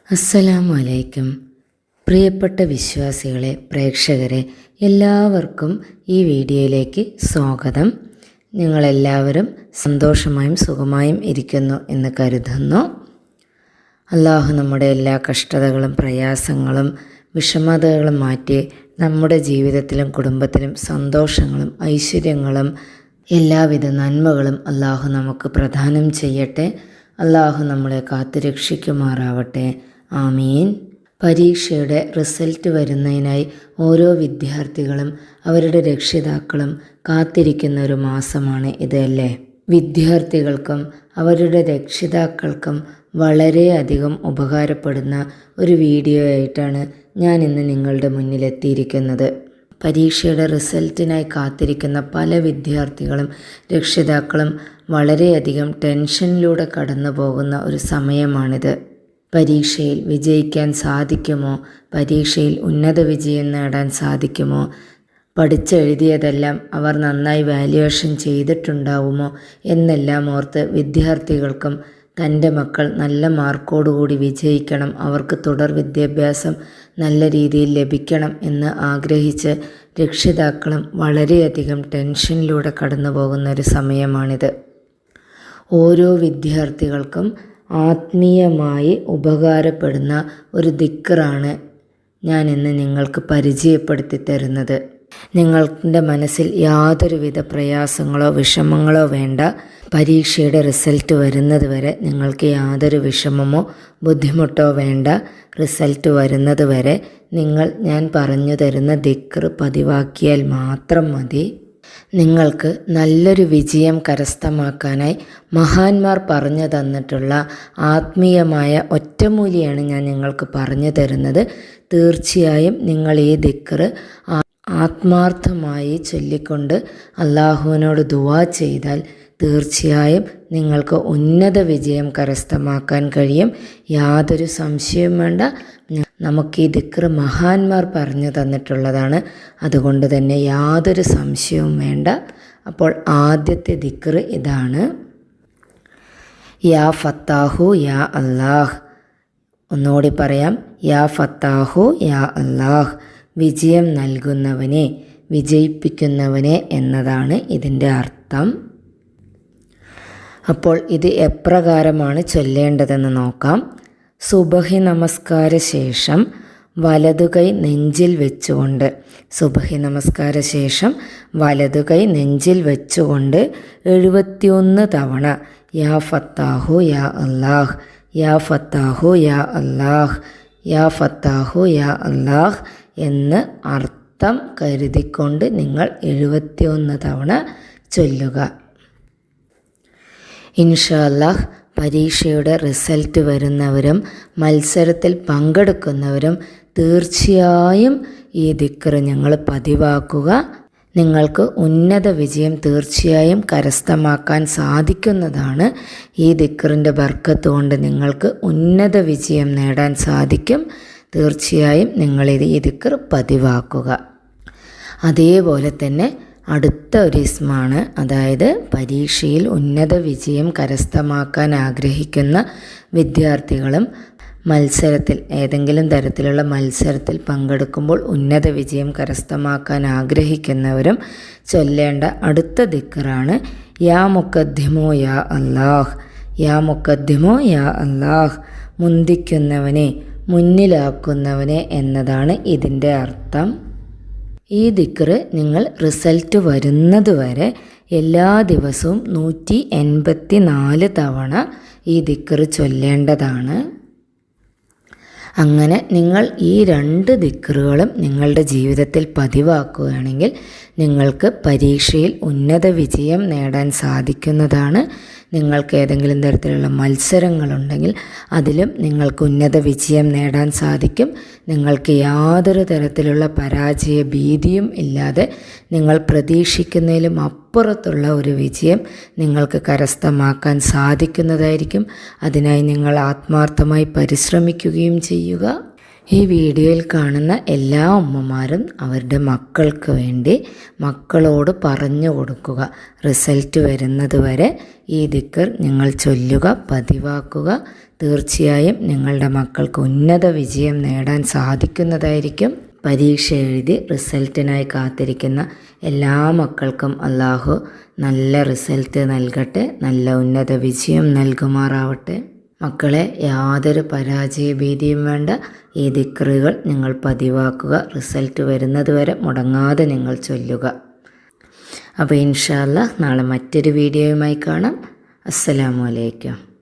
അസ്സലാമു അലൈക്കും. പ്രിയപ്പെട്ട വിശ്വാസികളെ, പ്രേക്ഷകരെ, എല്ലാവർക്കും ഈ വീഡിയോയിലേക്ക് സ്വാഗതം. നിങ്ങളെല്ലാവരും സന്തോഷമായും സുഖമായും ഇരിക്കുന്നു എന്ന് കരുതുന്നു. അള്ളാഹു നമ്മുടെ എല്ലാ കഷ്ടതകളും പ്രയാസങ്ങളും വിഷമതകളും മാറ്റി നമ്മുടെ ജീവിതത്തിലും കുടുംബത്തിലും സന്തോഷങ്ങളും ഐശ്വര്യങ്ങളും എല്ലാവിധ നന്മകളും അള്ളാഹു നമുക്ക് പ്രദാനം ചെയ്യട്ടെ. അള്ളാഹു നമ്മളെ കാത്തുരക്ഷിക്കുമാറാവട്ടെ. ആമീൻ. പരീക്ഷയുടെ റിസൾട്ട് വരുന്നതിനായി ഓരോ വിദ്യാർത്ഥികളും അവരുടെ രക്ഷിതാക്കളും കാത്തിരിക്കുന്ന ഒരു മാസമാണ് ഇത് അല്ലേ. വിദ്യാർത്ഥികൾക്കും അവരുടെ രക്ഷിതാക്കൾക്കും വളരെയധികം ഉപകാരപ്പെടുന്ന ഒരു വീഡിയോ ആയിട്ടാണ് ഞാൻ ഇന്ന് നിങ്ങളുടെ മുന്നിലെത്തിയിരിക്കുന്നത്. പരീക്ഷയുടെ റിസൾട്ടിനായി കാത്തിരിക്കുന്ന പല വിദ്യാർത്ഥികളും രക്ഷിതാക്കളും വളരെയധികം ടെൻഷനിലൂടെ കടന്നു പോകുന്ന ഒരു സമയമാണിത്. പരീക്ഷയിൽ വിജയിക്കാൻ സാധിക്കുമോ? പരീക്ഷയിൽ ഉന്നത വിജയം നേടാൻ സാധിക്കുമോ? പഠിച്ചെഴുതിയതെല്ലാം അവർ നന്നായി വാല്യുവേഷൻ ചെയ്തിട്ടുണ്ടാവുമോ എന്നെല്ലാം ഓർത്ത് വിദ്യാർത്ഥികൾക്കും തൻ്റെ മക്കൾ നല്ല മാർക്കോടുകൂടി വിജയിക്കണം, അവർക്ക് തുടർ വിദ്യാഭ്യാസം നല്ല രീതിയിൽ ലഭിക്കണം എന്ന് ആഗ്രഹിച്ച് രക്ഷിതാക്കളും വളരെയധികം ടെൻഷനിലൂടെ കടന്നു പോകുന്ന ഒരു സമയമാണിത്. ഓരോ വിദ്യാർത്ഥികൾക്കും ആത്മീയമായി ഉപകാരപ്പെടുന്ന ഒരു ദിക്റാണ് ഞാൻ ഇന്ന് നിങ്ങൾക്ക് പരിചയപ്പെടുത്തി തരുന്നത്. നിങ്ങളുടെ മനസ്സിൽ യാതൊരുവിധ പ്രയാസങ്ങളോ വിഷമങ്ങളോ വേണ്ട. പരീക്ഷയുടെ റിസൾട്ട് വരുന്നത് വരെ നിങ്ങൾക്ക് യാതൊരു വിഷമമോ ബുദ്ധിമുട്ടോ വേണ്ട. റിസൾട്ട് വരുന്നത് വരെ ഞാൻ പറഞ്ഞു തരുന്ന ദിക്ർ പതിവാക്കിയാൽ മാത്രം മതി. നിങ്ങൾക്ക് നല്ലൊരു വിജയം കരസ്ഥമാക്കാനായി മഹാന്മാർ പറഞ്ഞു തന്നിട്ടുള്ള ആത്മീയമായ ഒറ്റമൂലിയാണ് ഞാൻ നിങ്ങൾക്ക് പറഞ്ഞു തരുന്നത്. തീർച്ചയായും നിങ്ങൾ ഈ ദിക്ർ ആത്മാർത്ഥമായി ചൊല്ലിക്കൊണ്ട് അള്ളാഹുവിനോട് ദുആ ചെയ്താൽ തീർച്ചയായും നിങ്ങൾക്ക് ഉന്നത വിജയം കരസ്ഥമാക്കാൻ കഴിയും. യാതൊരു സംശയവും വേണ്ട. നമുക്ക് ഈ ദിക്ർ മഹാന്മാർ പറഞ്ഞു തന്നിട്ടുള്ളതാണ്. അതുകൊണ്ട് തന്നെ യാതൊരു സംശയവും വേണ്ട. അപ്പോൾ ആദ്യത്തെ ദിക്ർ ഇതാണ്: യാ ഫത്താഹു യാ അല്ലാഹ്. ഒന്നുകൂടി പറയാം: യാ ഫത്താഹു യാ അല്ലാഹ്. വിജയം നൽകുന്നവനെ, വിജയിപ്പിക്കുന്നവനെ എന്നതാണ് ഇതിൻ്റെ അർത്ഥം. അപ്പോൾ ഇത് എപ്രകാരമാണ് ചൊല്ലേണ്ടതെന്ന് നോക്കാം. സുബഹി നമസ്കാര ശേഷം വലതുകൈ നെഞ്ചിൽ വെച്ചുകൊണ്ട്, സുബഹി നമസ്കാര ശേഷം വലതുകൈ നെഞ്ചിൽ വെച്ചുകൊണ്ട് 71 തവണ യാ ഫത്താഹു യാ അല്ലാഹ്, യാ ഫത്താഹു യാ അല്ലാഹ്, യാ ഫത്താഹു യാ അല്ലാഹ് എന്ന് അർത്ഥം കരുതിക്കൊണ്ട് നിങ്ങൾ 71 തവണ ചൊല്ലുക. ഇൻഷാ അല്ലാഹ് പരീക്ഷയുടെ റിസൾട്ട് വരുന്നവരും മത്സരത്തിൽ പങ്കെടുക്കുന്നവരും തീർച്ചയായും ഈ ദിക്ർ നിങ്ങൾ പതിവാക്കുക. നിങ്ങൾക്ക് ഉന്നത വിജയം തീർച്ചയായും കരസ്ഥമാക്കാൻ സാധിക്കുന്നതാണ്. ഈ ദിക്റിൻ്റെ ബർക്കത്ത് കൊണ്ട് നിങ്ങൾക്ക് ഉന്നത വിജയം നേടാൻ സാധിക്കും. തീർച്ചയായും നിങ്ങളിത് ഈ ദിക്ർ പതിവാക്കുക. അതേപോലെ തന്നെ അടുത്ത ഒരു ഇസ്മാണ്, അതായത് പരീക്ഷയിൽ ഉന്നത വിജയം കരസ്ഥമാക്കാൻ ആഗ്രഹിക്കുന്ന വിദ്യാർത്ഥികളും മത്സരത്തിൽ ഏതെങ്കിലും തരത്തിലുള്ള മത്സരത്തിൽ പങ്കെടുക്കുമ്പോൾ ഉന്നത വിജയം കരസ്ഥമാക്കാൻ ആഗ്രഹിക്കുന്നവരും ചൊല്ലേണ്ട അടുത്ത ദിക്റാണ് യാ മുഖദ്ദിമോ യാ അല്ലാഹ്, യാ മുഖദ്ദിമോ യാ അല്ലാഹ്. മുന്തിക്കുന്നവനെ, മുന്നിലാക്കുന്നവനെ എന്നതാണ് ഇതിൻ്റെ അർത്ഥം. ഈ ദിക്ർ നിങ്ങൾ റിസൾട്ട് വരുന്നത് വരെ എല്ലാ ദിവസവും 184 തവണ ഈ ദിക്ർ ചൊല്ലേണ്ടതാണ്. അങ്ങനെ നിങ്ങൾ ഈ 2 ദിക്റുകളും നിങ്ങളുടെ ജീവിതത്തിൽ പതിവാക്കുകയാണെങ്കിൽ നിങ്ങൾക്ക് പരീക്ഷയിൽ ഉന്നത വിജയം നേടാൻ സാധിക്കുന്നതാണ്. നിങ്ങൾക്ക് ഏതെങ്കിലും തരത്തിലുള്ള മത്സരങ്ങളുണ്ടെങ്കിൽ അതിലും നിങ്ങൾക്ക് ഉന്നത വിജയം നേടാൻ സാധിക്കും. നിങ്ങൾക്ക് യാതൊരു തരത്തിലുള്ള പരാജയ ഭീതിയും ഇല്ലാതെ നിങ്ങൾ പ്രതീക്ഷിക്കുന്നതിലും അപ്പുറത്തുള്ള ഒരു വിജയം നിങ്ങൾക്ക് കരസ്ഥമാക്കാൻ സാധിക്കുന്നതായിരിക്കും. അതിനായി നിങ്ങൾ ആത്മാർത്ഥമായി പരിശ്രമിക്കുകയും ചെയ്യുക. ഈ വീഡിയോയിൽ കാണുന്ന എല്ലാ ഉമ്മമാരും അവരുടെ മക്കൾക്ക് വേണ്ടി മക്കളോട് പറഞ്ഞു കൊടുക്കുക. റിസൾട്ട് വരുന്നത് വരെ ഈ ദിക്ർ നിങ്ങൾ ചൊല്ലുക, പതിവാക്കുക. തീർച്ചയായും നിങ്ങളുടെ മക്കൾക്ക് ഉന്നത വിജയം നേടാൻ സാധിക്കുന്നതായിരിക്കും. പരീക്ഷ എഴുതി റിസൾട്ടിനായി കാത്തിരിക്കുന്ന എല്ലാ മക്കൾക്കും അള്ളാഹു നല്ല റിസൾട്ട് നൽകട്ടെ, നല്ല ഉന്നത വിജയം നൽകുമാറാവട്ടെ. മക്കളെ, യാതൊരു പരാജയഭീതിയും വേണ്ട. ഈ ദിക്റുകൾ നിങ്ങൾ പതിവാക്കുക. റിസൾട്ട് വരുന്നത് വരെ മുടങ്ങാതെ നിങ്ങൾ ചൊല്ലുക. അപ്പോൾ ഇൻഷാ അല്ലാഹ് നാളെ മറ്റൊരു വീഡിയോയുമായി കാണാം. അസ്സലാമു അലൈക്കും.